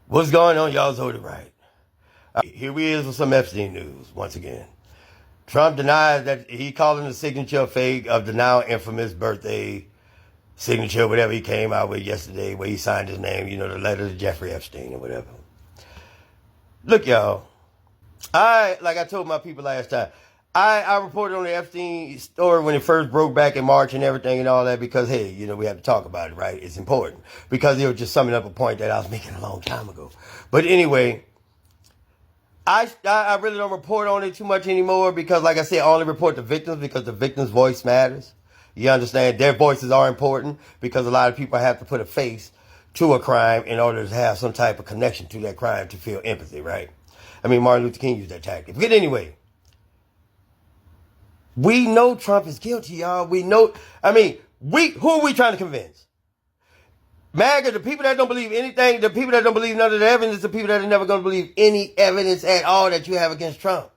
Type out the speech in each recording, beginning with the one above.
What's going on? Y'all's heard it right. Here we is with some Epstein news once again. Trump denies that he calling the signature fake of the now infamous birthday signature, whatever he came out with yesterday, where he signed his name, you know, the letter to Jeffrey Epstein or whatever. Look, y'all. Like I told my people last time, I reported on the Epstein story when it first broke back in March and everything and all that because, hey, you know, we have to talk about it, right? It's important because it was just summing up a point that I was making a long time ago. But anyway, I really don't report on it too much anymore because, like I said, I only report the victims because the victim's voice matters. You understand? Their voices are important because a lot of people have to put a face to a crime in order to have some type of connection to that crime to feel empathy, right? I mean, Martin Luther King used that tactic. But anyway, we know Trump is guilty, y'all. We know, who are we trying to convince? MAGA, the people that don't believe anything, the people that don't believe none of the evidence, the people that are never going to believe any evidence at all that you have against Trump.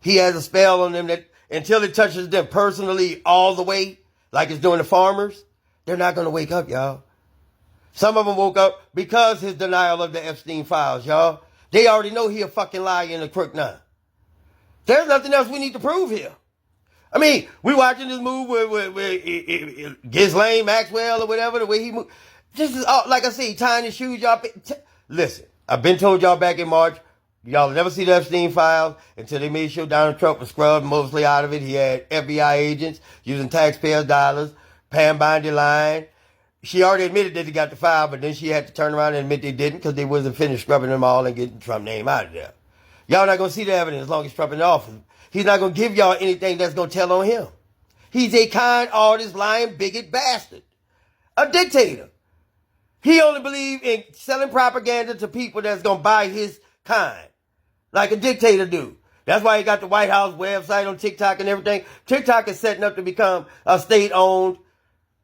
He has a spell on them that until it touches them personally all the way, like it's doing the farmers, they're not going to wake up, y'all. Some of them woke up because his denial of the Epstein files, y'all. They already know he a fucking liar and a crook now. There's nothing else we need to prove here. I mean, we watching this move with Ghislaine Maxwell or whatever, the way he moved. This is all, like I say, tying his shoes, y'all. Listen, I've been told y'all back in March, y'all never see the Epstein files until they made sure Donald Trump was scrubbed mostly out of it. He had FBI agents using taxpayers' dollars, Pam Bondi line. She already admitted that he got the file, but then she had to turn around and admit they didn't because they wasn't finished scrubbing them all and getting Trump's name out of there. Y'all not going to see the evidence as long as Trump in office. He's not going to give y'all anything that's going to tell on him. He's a kind, artist, lying, bigot bastard. A dictator. He only believes in selling propaganda to people that's going to buy his kind. Like a dictator do. That's why he got the White House website on TikTok and everything. TikTok is setting up to become a state-owned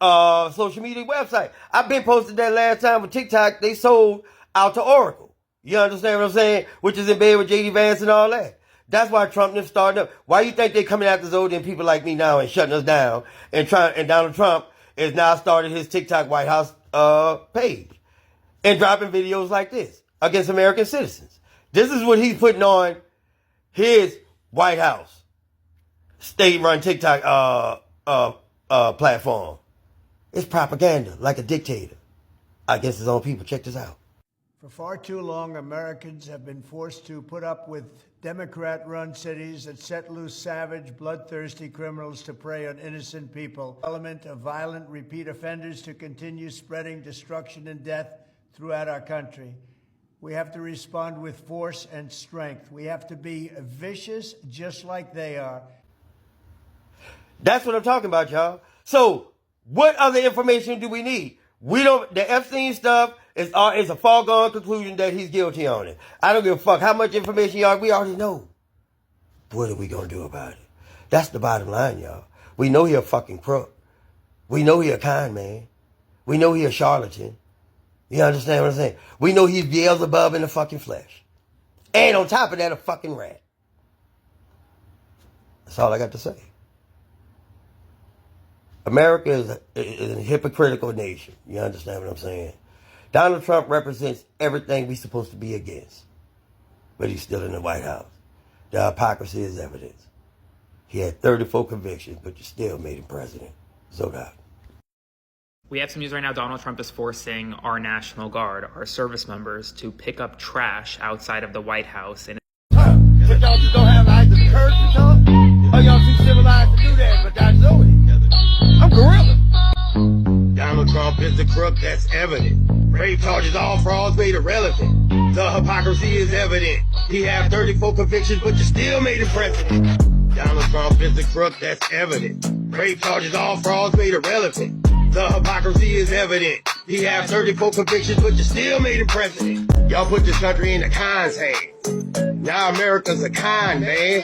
social media website. I've been posted that last time with TikTok. They sold out to Oracle. You understand what I'm saying? Which is in bed with J.D. Vance and all that. That's why Trump them starting up. Why you think they coming after those and people like me now and shutting us down and Donald Trump is now started his TikTok White House page and dropping videos like this against American citizens. This is what he's putting on his White House state-run TikTok platform. It's propaganda like a dictator against his own people. Check this out. For far too long, Americans have been forced to put up with Democrat-run cities that set loose savage, bloodthirsty criminals to prey on innocent people. Element of violent repeat offenders to continue spreading destruction and death throughout our country. We have to respond with force and strength. We have to be vicious just like they are. That's what I'm talking about, y'all. So what other information do we need? The Epstein stuff is a foregone conclusion that he's guilty on it. I don't give a fuck how much information we already know. What are we going to do about it? That's the bottom line, y'all. We know he a fucking crook. We know he a con man. We know he a charlatan. You understand what I'm saying? We know he's Beelzebub in the fucking flesh. And on top of that, a fucking rat. That's all I got to say. America is a hypocritical nation. You understand what I'm saying? Donald Trump represents everything we're supposed to be against. But he's still in the White House. The hypocrisy is evidence. He had 34 convictions, but you still made him president. Zodot. We have some news right now. Donald Trump is forcing our National Guard, our service members, to pick up trash outside of the White House. And But y'all just don't have eyes to curse and talk? Or y'all too civilized to do that, but that's Zoe. I'm gorilla. Donald Trump is the crook, that's evident. Rape charges, all frauds made irrelevant. The hypocrisy is evident. He had 34 convictions, but you still made him president. Donald Trump is the crook, that's evident. Rape charges, all frauds made irrelevant. The hypocrisy is evident. He had 34 convictions, but you still made him president. Y'all put this country in the cons' hands. Now America's a con, man.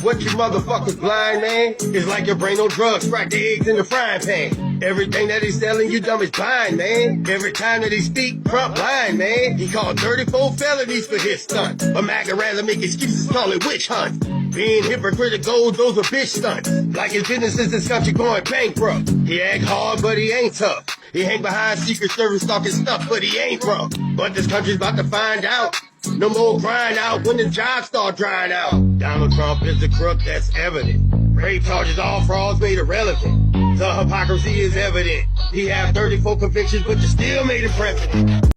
What you motherfuckers blind, man? It's like your brain on drugs, fried the eggs in the frying pan. Everything that he's selling you dumb is blind, man. Every time that he speak, Trump blind, man. He called 34 felonies for his stunt. A MAGA rather make excuses, call it witch hunt. Being hypocritical, those are bitch stunts. Like his business in this country going bankrupt. He act hard, but he ain't tough. He hang behind Secret Service talking stuff, but he ain't from. But this country's about to find out. No more crying out when the jobs start drying out. Donald Trump is a crook, that's evident. Rape charges, all frauds made irrelevant. The hypocrisy is evident. He had 34 convictions, but you still made him president.